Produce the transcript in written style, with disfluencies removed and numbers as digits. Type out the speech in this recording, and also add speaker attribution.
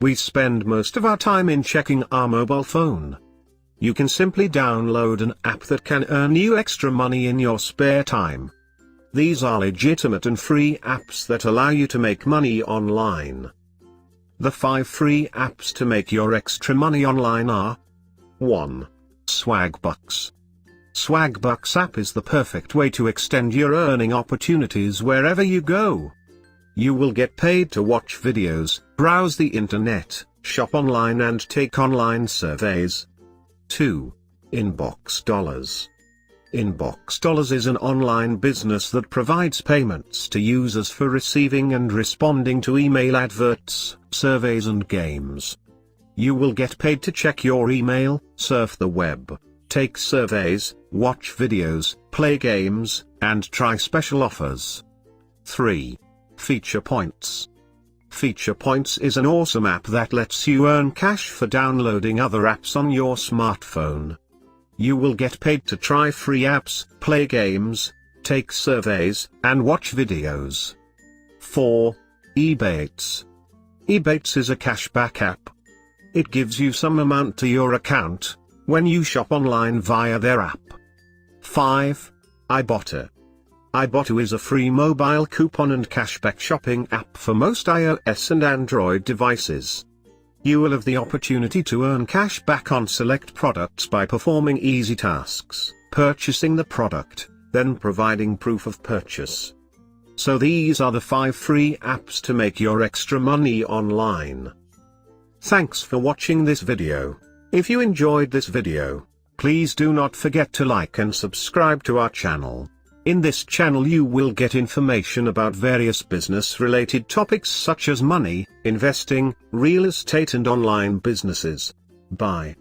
Speaker 1: We spend most of our time in checking our mobile phone. You can simply download an app that can earn you extra money in your spare time. These are legitimate and free apps that allow you to make money online. The 5 free apps to make your extra money online are: 1. Swagbucks. Swagbucks app is the perfect way to extend your earning opportunities wherever you go. You will get paid to watch videos, browse the internet, shop online and take online surveys. 2. InboxDollars. InboxDollars is an online business that provides payments to users for receiving and responding to email adverts, surveys and games. You will get paid to check your email, surf the web, take surveys, watch videos, play games, and try special offers. 3. FeaturePoints. FeaturePoints is an awesome app that lets you earn cash for downloading other apps on your smartphone. You will get paid to try free apps, play games, take surveys, and watch videos. 4. Ebates. Ebates is a cashback app. It gives you some amount to your account when you shop online via their app. 5. Ibotta. Ibotta is a free mobile coupon and cashback shopping app for most iOS and Android devices. You will have the opportunity to earn cash back on select products by performing easy tasks, purchasing the product, then providing proof of purchase. So these are the 5 free apps to make your extra money online. Thanks for watching this video. If you enjoyed this video, please do not forget to like and subscribe to our channel. In this channel you will get information about various business-related topics such as money, investing, real estate and online businesses. Bye.